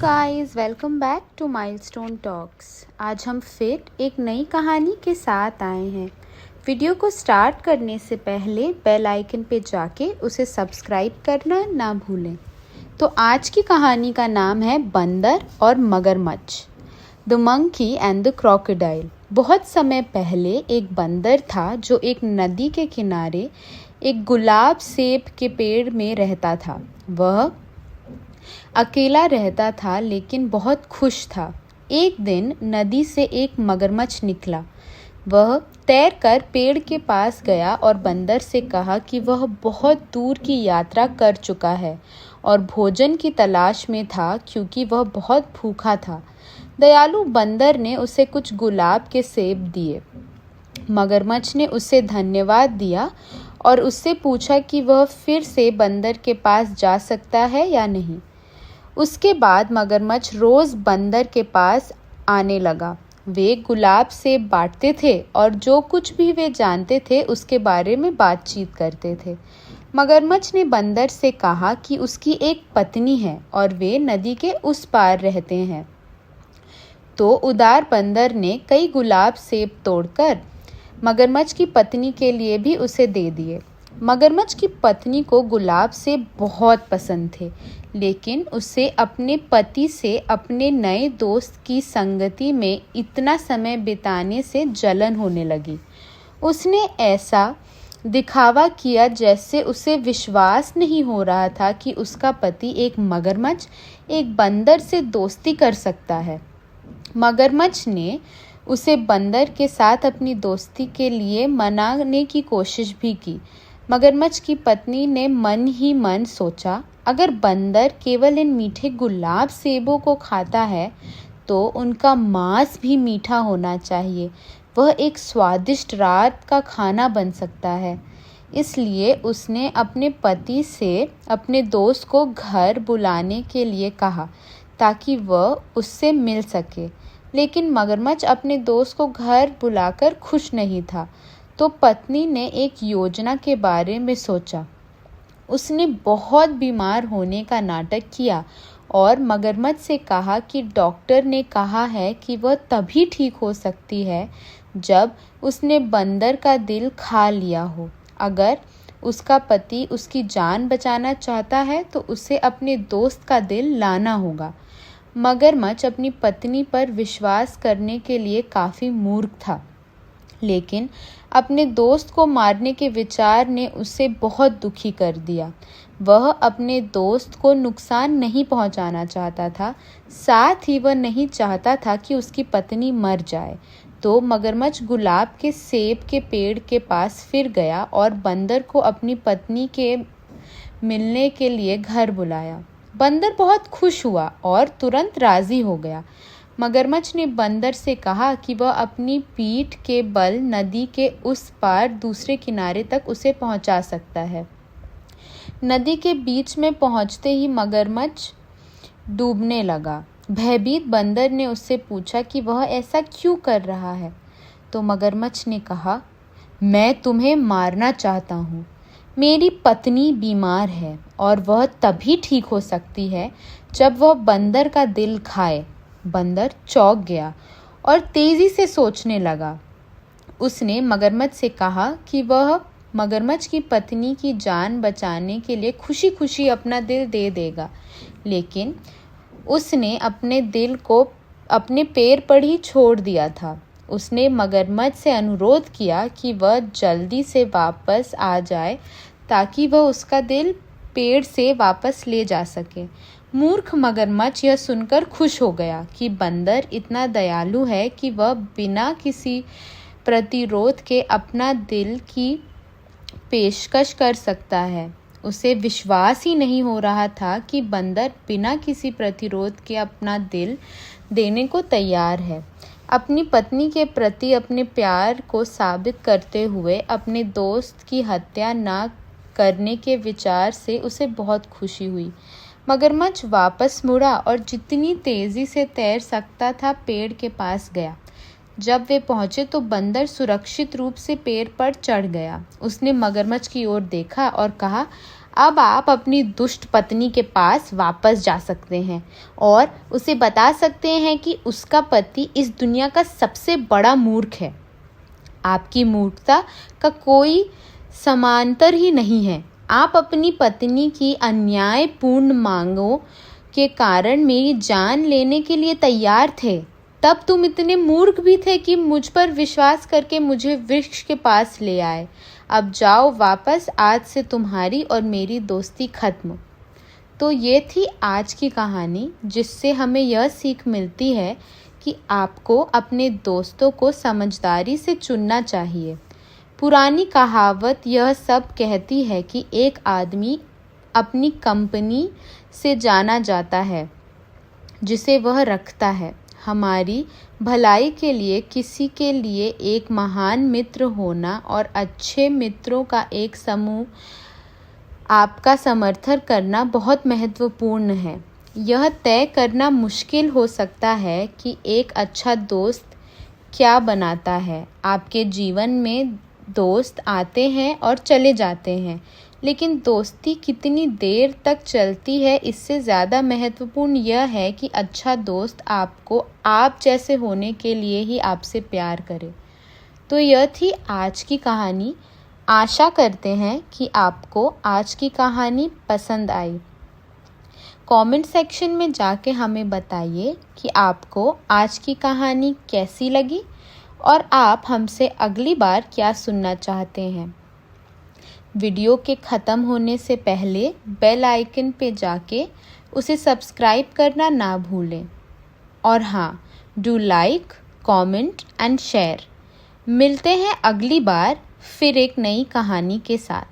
Guys, welcome back to Milestone Talks. आज हम फिर एक नई कहानी के साथ आए हैं। वीडियो को स्टार्ट करने से पहले बेल आइकन पे जाके उसे सब्सक्राइब करना ना भूलें। तो आज की कहानी का नाम है बंदर और मगरमच्छ, the monkey and the crocodile. बहुत समय पहले एक बंदर था जो एक नदी के किनारे एक गुलाब सेब के पेड़ में रहता था। वह अकेला रहता था लेकिन बहुत खुश था। एक दिन नदी से एक मगरमच्छ निकला। वह तैरकर पेड़ के पास गया और बंदर से कहा कि वह बहुत दूर की यात्रा कर चुका है और भोजन की तलाश में था क्योंकि वह बहुत भूखा था। दयालु बंदर ने उसे कुछ गुलाब के सेब दिए। मगरमच्छ ने उसे धन्यवाद दिया और उससे पूछा कि वह फिर से बंदर के पास जा सकता है या नहीं। उसके बाद मगरमच्छ रोज बंदर के पास आने लगा। वे गुलाब सेब बांटते थे और जो कुछ भी वे जानते थे उसके बारे में बातचीत करते थे। मगरमच्छ ने बंदर से कहा कि उसकी एक पत्नी है और वे नदी के उस पार रहते हैं। तो उदार बंदर ने कई गुलाब सेब तोड़कर मगरमच्छ की पत्नी के लिए भी उसे दे दिए। मगरमच्छ की पत्नी को गुलाब सेब बहुत पसंद थे, लेकिन उसे अपने पति से अपने नए दोस्त की संगति में इतना समय बिताने से जलन होने लगी। उसने ऐसा दिखावा किया जैसे उसे विश्वास नहीं हो रहा था कि उसका पति एक मगरमच्छ एक बंदर से दोस्ती कर सकता है। मगरमच्छ ने उसे बंदर के साथ अपनी दोस्ती के लिए मनाने की कोशिश भी की। मगरमच्छ की पत्नी ने मन ही मन सोचा, अगर बंदर केवल इन मीठे गुलाब सेबों को खाता है तो उनका मांस भी मीठा होना चाहिए। वह एक स्वादिष्ट रात का खाना बन सकता है। इसलिए उसने अपने पति से अपने दोस्त को घर बुलाने के लिए कहा ताकि वह उससे मिल सके। लेकिन मगरमच्छ अपने दोस्त को घर बुलाकर खुश नहीं था। तो पत्नी ने एक योजना के बारे में सोचा। उसने बहुत बीमार होने का नाटक किया और मगरमच्छ से कहा कि डॉक्टर ने कहा है कि वह तभी ठीक हो सकती है जब उसने बंदर का दिल खा लिया हो। अगर उसका पति उसकी जान बचाना चाहता है तो उसे अपने दोस्त का दिल लाना होगा। मगरमच्छ अपनी पत्नी पर विश्वास करने के लिए काफ़ी मूर्ख था, लेकिन अपने दोस्त को मारने के विचार ने उसे बहुत दुखी कर दिया। वह अपने दोस्त को नुकसान नहीं पहुंचाना चाहता था, साथ ही वह नहीं चाहता था कि उसकी पत्नी मर जाए। तो मगरमच्छ गुलाब के सेब के पेड़ के पास फिर गया और बंदर को अपनी पत्नी के मिलने के लिए घर बुलाया। बंदर बहुत खुश हुआ और तुरंत राजी हो गया। मगरमच्छ ने बंदर से कहा कि वह अपनी पीठ के बल नदी के उस पार दूसरे किनारे तक उसे पहुंचा सकता है। नदी के बीच में पहुंचते ही मगरमच्छ डूबने लगा। भयभीत बंदर ने उससे पूछा कि वह ऐसा क्यों कर रहा है। तो मगरमच्छ ने कहा, मैं तुम्हें मारना चाहता हूँ। मेरी पत्नी बीमार है और वह तभी ठीक हो सकती है जब वह बंदर का दिल खाए। बंदर चौंक गया और तेजी से सोचने लगा। उसने मगरमच्छ से कहा कि वह मगरमच्छ की पत्नी की जान बचाने के लिए खुशी खुशी अपना दिल दे देगा, लेकिन उसने अपने दिल को अपने पैर पर ही छोड़ दिया था। उसने मगरमच्छ से अनुरोध किया कि वह जल्दी से वापस आ जाए ताकि वह उसका दिल पेड़ से वापस ले जा सके। मूर्ख मगरमच्छ यह सुनकर खुश हो गया कि बंदर इतना दयालु है कि वह बिना किसी प्रतिरोध के अपना दिल की पेशकश कर सकता है। उसे विश्वास ही नहीं हो रहा था कि बंदर बिना किसी प्रतिरोध के अपना दिल देने को तैयार है। अपनी पत्नी के प्रति अपने प्यार को साबित करते हुए अपने दोस्त की हत्या न करने के विचार से उसे बहुत खुशी हुई। मगरमच्छ वापस मुड़ा और जितनी तेजी से तैर सकता था पेड़ के पास गया। जब वे पहुंचे तो बंदर सुरक्षित रूप से पेड़ पर चढ़ गया। उसने मगरमच्छ की ओर देखा और कहा, अब आप अपनी दुष्ट पत्नी के पास वापस जा सकते हैं और उसे बता सकते हैं कि उसका पति इस दुनिया का सबसे बड़ा मूर्ख है। आपकी मूर्खता का कोई समांतर ही नहीं है। आप अपनी पत्नी की अन्यायपूर्ण मांगों के कारण मेरी जान लेने के लिए तैयार थे। तब तुम इतने मूर्ख भी थे कि मुझ पर विश्वास करके मुझे वृक्ष के पास ले आए। अब जाओ वापस, आज से तुम्हारी और मेरी दोस्ती खत्म। तो ये थी आज की कहानी, जिससे हमें यह सीख मिलती है कि आपको अपने दोस्तों को समझदारी से चुनना चाहिए। पुरानी कहावत यह सब कहती है कि एक आदमी अपनी कंपनी से जाना जाता है जिसे वह रखता है। हमारी भलाई के लिए किसी के लिए एक महान मित्र होना और अच्छे मित्रों का एक समूह आपका समर्थन करना बहुत महत्वपूर्ण है। यह तय करना मुश्किल हो सकता है कि एक अच्छा दोस्त क्या बनाता है। आपके जीवन में दोस्त आते हैं और चले जाते हैं, लेकिन दोस्ती कितनी देर तक चलती है, इससे ज़्यादा महत्वपूर्ण यह है कि अच्छा दोस्त आपको आप जैसे होने के लिए ही आपसे प्यार करे। तो यह थी आज की कहानी। आशा करते हैं कि आपको आज की कहानी पसंद आई। कमेंट सेक्शन में जाके हमें बताइए कि आपको आज की कहानी कैसी लगी और आप हमसे अगली बार क्या सुनना चाहते हैं। वीडियो के ख़त्म होने से पहले बेल आइकन पे जाके उसे सब्सक्राइब करना ना भूलें। और हाँ, do like, comment and share. मिलते हैं अगली बार फिर एक नई कहानी के साथ।